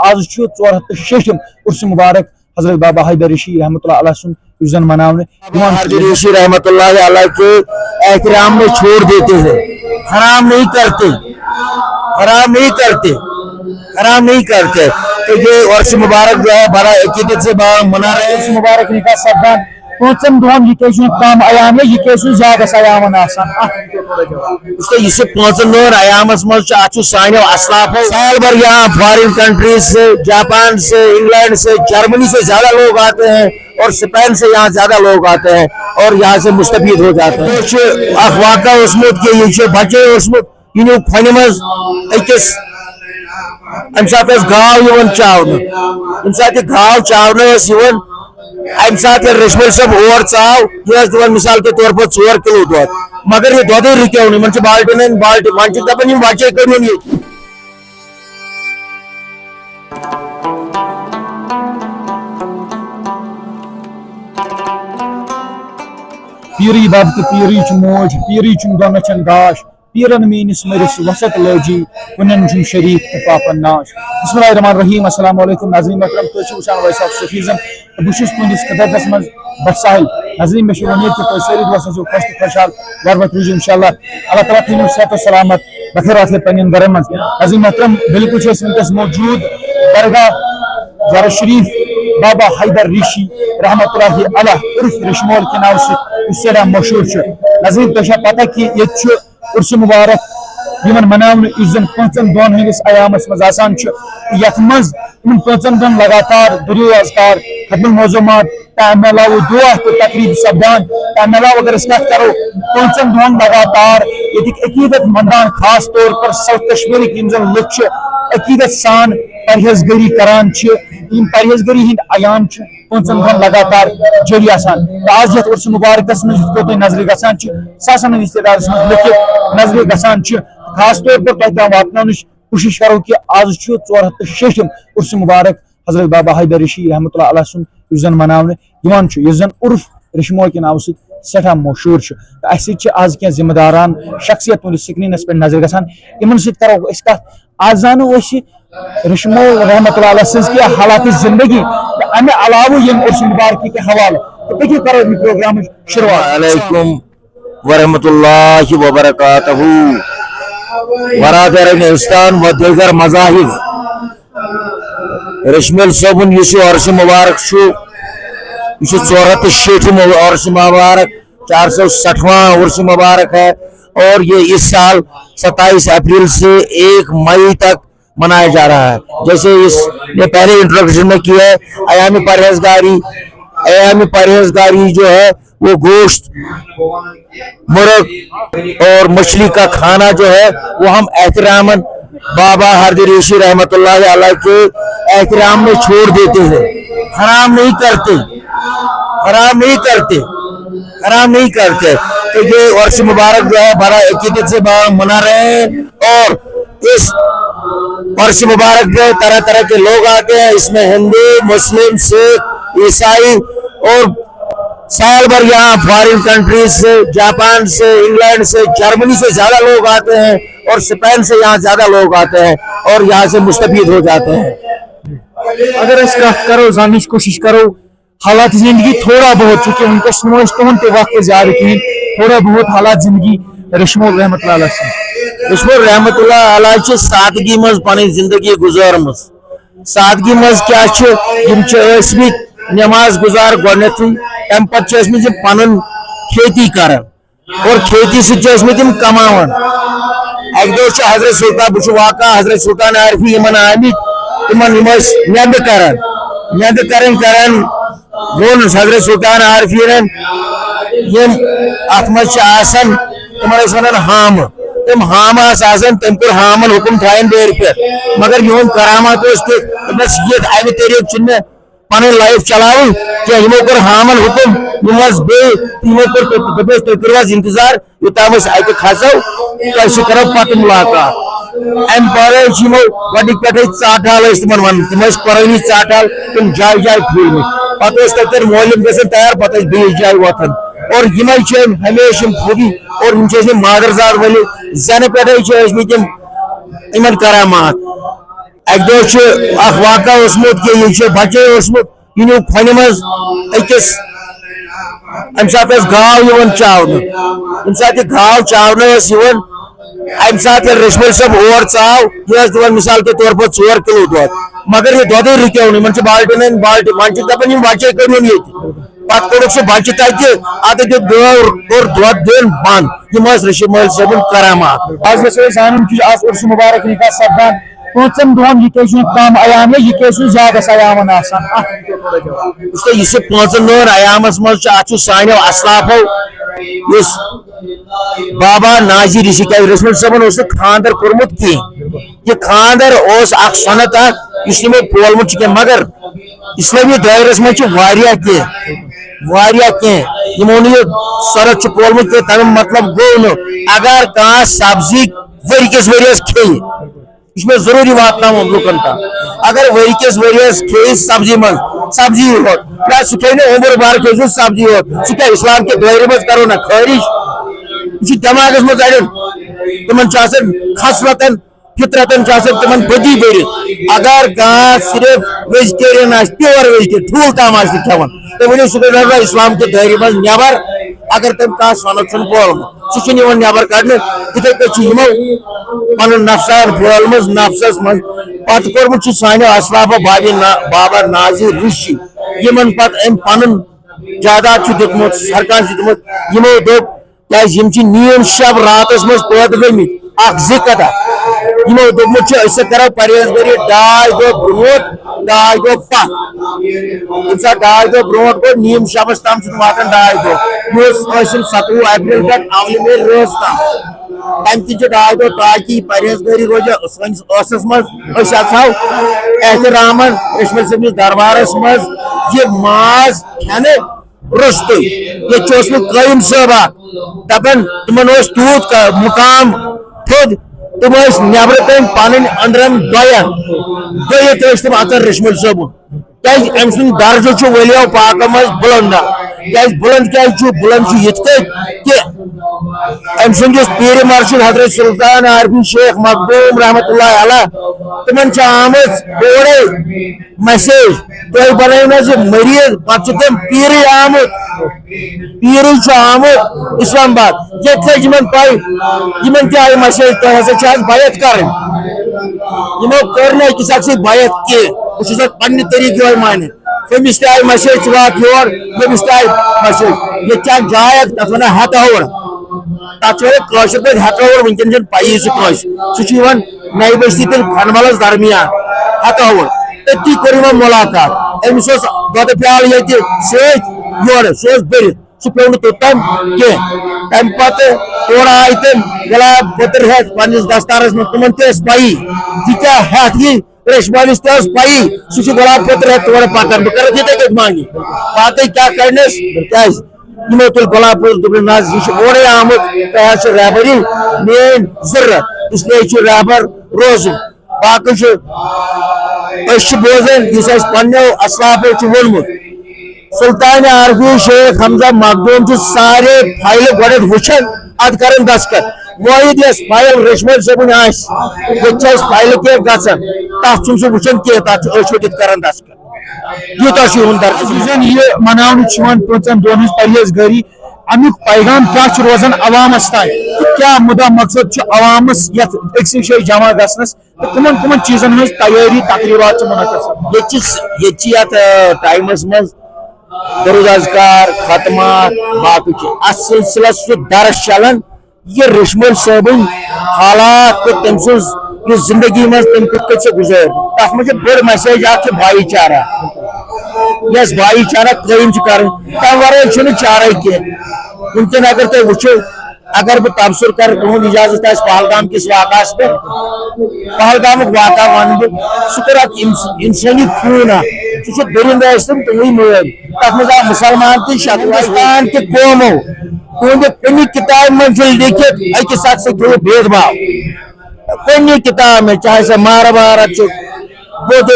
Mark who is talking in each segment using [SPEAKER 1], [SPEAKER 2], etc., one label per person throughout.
[SPEAKER 1] آج 406 عرس مبارک حضرت بابا حیدر ریشی رحمۃ اللہ علیہ سن زن منانے
[SPEAKER 2] حیدر ریشی رحمۃ اللہ علیہ کے احترام میں چھوڑ دیتے ہیں، حرام نہیں کرتے، حرام نہیں کرتے، حرام نہیں کرتے. تو یہ عرس مبارک جو ہے بڑا عقیدت سے منا رہے ہیں.
[SPEAKER 1] مبارک نکاح سپدان 5 دہن یہ کم ایام یہ زیادہ ایامن
[SPEAKER 2] یہ 5 دہن ایامس مز سانو اسلاف سال بھر یہاں فارن کنٹریز سے، جاپان سے، انگلینڈ سے، جرمنی سے زیادہ لوگ آتے ہیں اور اسپین سے یہاں زیادہ لوگ آتے ہیں اور یہاں سے مستفید ہو جاتے ہیں. اخ واقعہ اوسمت کہ یہ بچے اوسمت یہ کھنہ مز اکس ام سات گاو چاونہ، یم سات گاو چاونہ ام سات رشمل صاحب اور ژاو یہ دان مثال کے طور پر 4 کلو دود مگر یہ دودے رکیو نی من بالٹین بالٹی ون دپان یم بچے کڑون یہ.
[SPEAKER 1] پیری بب تو پیری موج پیری دونوں چن گاش پیرن میس مرس وسط لوجی کنن شریف تو پاپن ناش. بسم اللہ الرحمن الرحیم. السلام علیکم ناظرین محترم، تھی وچان وائس آف سفیزم بہت تہندس خدمتس مز بٹ ساحل. ناظرین میں امید کہ تھی ساری دوست خوش تو خوشحال ور وت روزو انشاء اللہ. اللہ تعالیٰ تھو صحت و سلامت بخیر وقت پن گرن مز. ناظرین محترم بالکل ونکس موجود درگاہ زار شریف بابا حیدر ریشی رحمۃ اللہ علیہ عرف رشمول کے نام سے سیٹھا مشہور. ناظرین تہ پتہ کہ یہ عرس مبارک یمن مناون اس زن 5 دہن ہندس ایامس مز آسان یت مز ان 5 دہن لگاتار درود اذکار ختم الموضوعات تمہ علاوہ دعا تو تقریب سپدان. تمہ علاوہ اگر اس کت کرو 5 دہن لگاتار یہ عقیدت مندان خاص طور پر ساؤتھ کشمیر یم زن لک عقیدت سان پرہیزگری کران پرہیزگری ہند ایام 5 دہن لگاتار جاری آسان. آج یت عرس مبارکس مز تھی نظر گژھان ساسن رشتہ دارس مز لکھت نظر گژھان خاص طور پر تہ تام واتناونچ کوشش کرو کہ آج 406 عرس مبارک حضرت بابا حیدر ریشی رحمۃ اللہ علیہ سن زن منانے اس زن عرف رشمول کے نام سٹھا مشہور. اس آج کی ذمہ داران شخصیت تہندس سکرینس پہ نظر گژھان ان کرو اس کت. آج زانو رشمول رحمۃ اللہ علیہ سن کی حالات زندگی امہ علاوہ یم عرس مبارکی کے حوالہ تو پکی کرو پروگرام شروعات.
[SPEAKER 2] علیکم ورحمۃ اللہ وبرکاتہ. برادران اسلام و دیگر مذاہب رشمل صبن یہ عرس مبارک یہ 406 عرس مبارک 460واں عرس مبارک ہے اور یہ اس سال 27 اپریل سے 1 مئی تک منایا جا رہا ہے. جیسے اس نے پہلے انٹروڈکشن میں کیا ہے ایام پرہیزگاری جو ہے وہ گوشت مرغ اور مچھلی کا کھانا جو ہے وہ ہم احتراماً بابا حیدر ریشی رحمۃ اللہ علیہ کے احترام میں چھوڑ دیتے ہیں، حرام نہیں کرتے، حرام نہیں کرتے، حرام نہیں کرتے. تو یہ عرس مبارک جو ہے بڑا عقیدت سے منا رہے ہیں اور اس عرس مبارک میں طرح طرح کے لوگ آتے ہیں. اس میں ہندو، مسلم، سکھ، عیسائی اور سال بھر یہاں فارن کنٹریز سے، جاپان سے، انگلینڈ سے، جرمنی سے زیادہ لوگ آتے ہیں اور اسپین سے یہاں زیادہ لوگ آتے ہیں اور یہاں سے مستفید ہو جاتے ہیں.
[SPEAKER 1] اگر اس کت کرو زانچ کوشش کرو حالات زندگی تھوڑا بہت چونکہ ونکس تہد تہ وقت زیادہ کہین تھوڑا بہت حالات زندگی رشمول رحمۃ اللہ علیہ سن.
[SPEAKER 2] رشمول رحمۃ اللہ علیہ سادگی مز پن زندگی گزارم. سادگی مز کیا یم نماز گزار گۄڈنیتھٕے تمہ پتہٕ چھِ ٲسمٕتۍ پنُن کھیتی کران اور کھیتی سۭتۍ چھِ ٲسمٕتۍ تِم کماوان. اکہِ دۄہ چھُ حضرت سلطان بہٕ چھُس واقعہ حضرت سلطان عارفی یمن آمٕتۍ تِمن یِم ٲسۍ نیٚندٕ کران ووٚن حضرت سلطان عارفین یم اتھ منٛز چھِ آسان تِمن ٲسۍ ونان ہامہٕ. تم ہام آسان تم کور ہامن حکم تھاین بیر پہ مگر یہن کرامات یہ امہ طریقہ چھ مے پن لائف چلاون کہ یمو کور ہامن حکم یمو کور تھی کرو انتظار یوتام اتہ کھسو تھی کرو پتہ ملاقات. ام پہ گۄڈنِکۍ پٮ۪ٹھٕے ژاٹھال تمن ون تم قرٲنی ژاٹھال تم جائے جائے پھیلمٕتۍ پتہ تتھ مولم گژھان تیار پتہ بیس جائے وتھان اور یہ ہمیشہ خوبی اور مادر زاد ولی زن پہ کرامات. अक दह वाक़ा कि यह बचे यह नीव खोन मज अकिस अम सात गाव चावन यम सात गाव चावन अम सात रेशमल सब और चाव यह दिवान मिसाल के तौर पर 4 किलो दुध मगर यह दुध रुक्यव बाल्टिन बाल्टि वन दपान बचे कड़न ये पत कोड़ सह बच्चे तक अत कोर दुध दिन बंद यम रेशमल सबन करामात
[SPEAKER 1] आज जान उर्स मुबारक निकाह सपदान 5 दुहन यह कम अयाम यह ज्यादा अयामन
[SPEAKER 2] यह 5 नर अयामस मज सानो असलाफो बाबा नाजिर रेशमल सबन खानदर कोर्मुत कह यह खानदर सनत नमो पोलमुत मगर इस्लामी दायरस मज यमो सरत पोलमुत तमें मतलब गो न अगर कह सब्जी वरिकस वरियस खे यह जरूरी वात लुकन तक अगर वरिकस वरियस खे सब्जी मन सब्जी होत क्या सह खे उम्र भर खे सब्जी होत सह क्या इस्लाम के दायरे मज करो ना खारिज यह दिमागस मज अड़न तिमन खसलतन फितरतन तिमन बदी बर अगर कह सिर्फ वेजिटेरियन प्योर वेजिटेरियन ठूल तम खेवान तो वो सह इस्लाम के दायरे मज नबर अगर तम कह सनत पोलम सह नबर कड़ने इथे पे पन नफसान पोलम नफसस मज पत कोर्मुत सानो असलाफो बाबा नाजिर ऋषि यमन पत पन जायदाद दितमुत सरकार दितमुत यमो दोप क्या नीम शब रातस मज पैद गमित कथा यमो दोपमुत करो परहेजगारी 2 दह ब्रोट 2 दह पत यम सा 2 दह ब्रोट गो नीम शबस तम वातान 2 दह यह 27 अप्रैल पे अवल रोज तम तम 2 दह ताकि परहेजगारी रोज मज एहतराम रेशमल सबनिस दरबारस मज यह माज खेने रुस्त ये कयम साहब दपान तुमन तूत मुकाम थोद तुम नबर कन पन अंदरन गयत तम अचन रेशमल साहब क्या अम सुन दर्ज वलियो पाक मज बुलंद क्या बुलंद ये अम सुंदिस पीर मर्शिद हजरत सुल्तान आरफी शेख मखदूम रहमतुल्लाह अलैह तिमन आम ओरे मैसेज तुम बनो मरीज पे तम पीर आमुत इस्लामाबाद ये पे क्या मैसेज तुम हसा बैत कर कर अकिस अक्स बैत कह पन्ने तरीके मान कमिस आई मैसेज वाक योर कमिस आई मैसेज ये जाय तथ वन हथौड़ तशर पे हथौड़ वनकन पी सह नई बस्ती खनमलस दरमियान हथौड़ तथी कोर मुलाकात अमिस दुध प्याल ये सोर सह बरित सह पे तोतम कह तम पे तोड़ आय तम गुलाब पत्र हेत पन्निस दस्तारस में तुम पी यह क्या हेत यह रेशमालिस पी सह गुलाब पत्र हेत तोड़ पकन बह कर ये मांगे पत क्या कड़नस क्या यमो तुल गुलाब पत्र यह ओरे आमुत तह रहबरी मेन जरूरत इसलिए रहबर रोजन बाकी बोजान इस पन्नो असलाफो वोनमुत सुल्तान आरफी शेख हमजा मखदूम सारे फाइल गोड वुचन अद कर दस्खत मोहिद यस फाइल रेशमल सबन ये फाइल के गसन तथ सह वुचन कह तथ कर दस्खत यूत दर्ज
[SPEAKER 1] ये मनावन 5 दोन परहेजगारी अमुक पैगाम क्या रोजान अवामस तान क्या मुदा मकसद अवामस अक्स शे जमा गसनस कमन चीजन हज तैयारी तकरीबात
[SPEAKER 2] मुनक़द टाइमस मज दरुद अज़कार खतमात बाकी अत सिलसिलस दरस चलान ये रेशमल साहबन हालात तो तम जिंदगी मज तम कत गुजर तथ मज बड़ मैसेज भाईचारा यस भाईचारा कयम कर तम वर चारे कह वनकन अगर तुम वो अगर बह तबसर कर तुद इजाजत पहलगाम किस वाक़ पे पहलगाम वाक़ वन बह सह इंसानी खून सह दरिंद तुम मर तथ मज मुसलमान तो हिंदुस्तान के कौमो तुंद कमी किताब में लिखित अकिस अक्स भेदभाव कमी किताब में चाहे सह महाभारत बुद्ध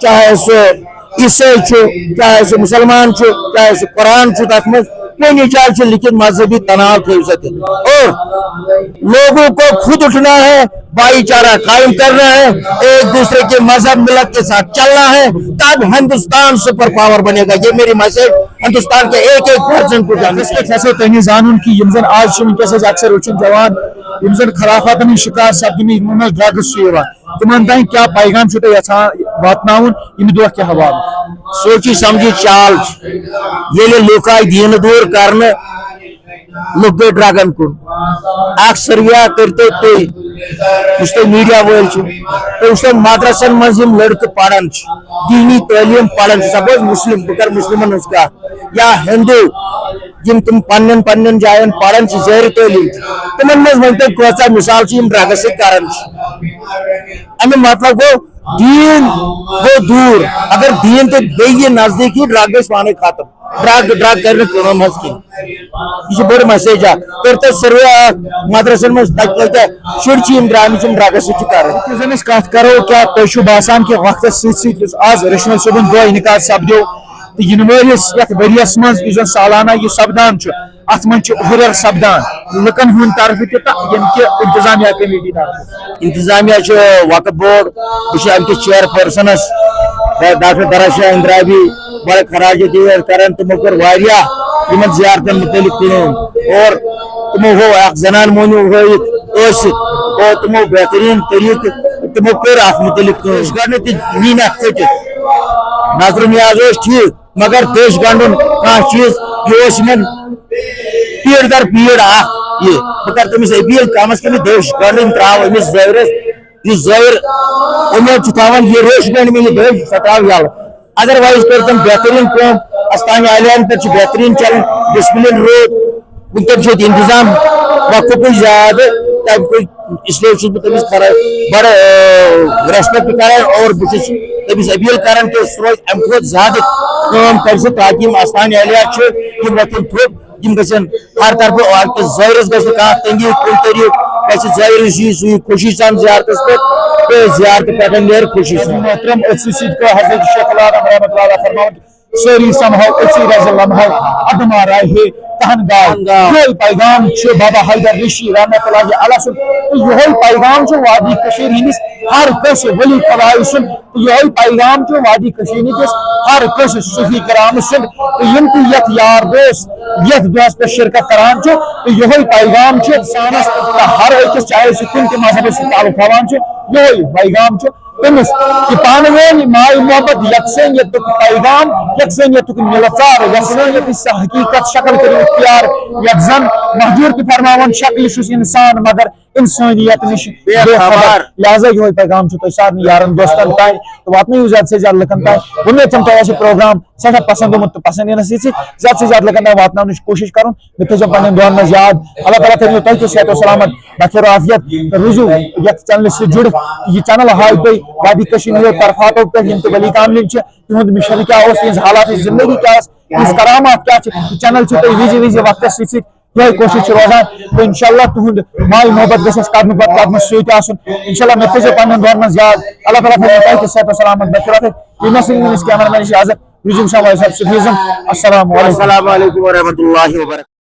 [SPEAKER 2] चाहे सह ईसाई चाहे सह मुसलमान चाहे सह कुरान तथ मज कई जाए लिखित मजहबी तनाव थे और लोगों को खुद उठना है, भाईचारा कायम करना है, एक दूसरे के मजहब मिलत के साथ चलना है, तब हिंदुस्तान सुपर पावर बनेगा। ये मेरी मैसेज हिंदुस्तान के एक एक पर्सन को जाने
[SPEAKER 1] जानून की आज अक्सर वुचन जवान खराफात शिकार सपदि ड्रग्स तिमन तान क्या पैगाम वातन इन के हवाले
[SPEAKER 2] सोची समझी चाल ये लुक आय दीन दूर कर लुक गई ड्रगन कुन अक्सरिया करते तुम मीडिया वल तो मदरसन मज लड़के पढ़ान दीनी तालीम पढ़ान सपोज मुस्लिम बह कर मुस्लिमन कह या हिंदू जिम तुम पन्न पन्न जायन पढ़ान ज़ाहिर तालीम तिमन मज वन तुम कचा मिसाल ड्रग्स कर अमे मतलब गो दीन गो दूर अगर दीन तो गई नजदीकी ड्रग पाने खत्म ड्रग कर बड़ मैसेज तो सर्वे मदरसन मज शुर द्राम ड्रग्स
[SPEAKER 1] कत करो क्या तुम बसान कि वक्त आज रशमल सोबन दो इनका सपदो तो इन वलिस वरियस मज सालाना यह सपदान अत मन हुरर सपदान लुकन हूं तरफ इंतजामिया कमेटी तरफ
[SPEAKER 2] इंतजामिया वक्फ बोर्ड बह चेयरपर्सनस डॉक्टर दराशा इंद्राबी बड़े खराज दिवर कर तमो कर जियारतन मुतलिक और तमो हो जनान मोनू हयित और तमो बेहतरीन तरीक तमो कर अत मुतलिक नीन चटित नजर नियाज ठीक मगर देश गंडन कह चीज यह पीड़ दर पीड़ ये बह कर तमिस अपील कम अज कम देश गंडन त्राव अमिस ज़ाहिरस यह ज़ाहिर उम्मीद थवान यह रेश गंड मिल देश सताव यल अदरवाइज कर तुम बेहतरीन कम अस्तान आलियान पे बेहतरीन चलन डिसिप्लिन रोड वुनकन इंतजाम वक्फ ज्यादा इसलिए तमिस बड़ रेस्पेक्ट कर और तमिस अपील कर अमे ज्यादा कर ताकि अस्तान आलिया वतन थोप हर तरफ ज़ाहिरस गह तंगी कुन तरीक ज़ाहिर खुशी सान जियारत पे जियारत पे नेर खुशी
[SPEAKER 1] मोहतरम हजरत शेख सारी समहाओ अदमा राहे तहन गाय पैगाम बाबा हैदर ऋषि रहमतुल्लाहि अलैहि तो यह पैगाम वादी कशीर हिंदिस हर कस वली खुदाई सुन यह पैगाम वादी कशीर हिंदिस हर कस सूफी कराम सुन तो यम यथ यार दोस्त यथ दोस्त पे शिरकत करान तो यह पैगाम सानस हर अकिस चाहे सह कुन त मजहब ताल्लुक थवान यह पैगाम तमिस कि पान वन माय मोहब्बत यकसनियत पैगाम यकसनियत मिलचार यकसनियत हकीकत शक्ल कर इख्तियार यकजन महजूर की फरमावन शक्ल इंसान मगर इंसानियत निश बेखबर लिहाजा यह पैगाम तो सारे यारन दोस्तन तान तो वातन ज्यादा से ज्यादा लकन तान उम्मीद तुम प्रोग्राम सठा पसंद आमुत तो पसंद इन ज्यादा से ज्यादा लकन वातन कोशिश कर पे दुआन मज याद अल्लाह ताला थो तुम सेहत सलामत बखैर आफियत रुजू ये चैनल से जुड़ यह चैनल हाय तुम वादी कश्मीर तरफातों पे वली कामलिन तुद मिशन क्या हालात जिंदगी क्या करामात क्या चैनल विजि विजि वक्त यह कोशिश रोजान तो इंशाल्लाह तुद माय मोहब्बत गस कदम पत कदम सत इंशाल्लाह मे थो पे दुआन मज याद अल्लाह ताला थो सेहत सलामत बखैर कैमरा मैन इजाजत रुजूम शाह अस्सलाम वालेकुम व रहमतुल्लाहि व बरकातहू।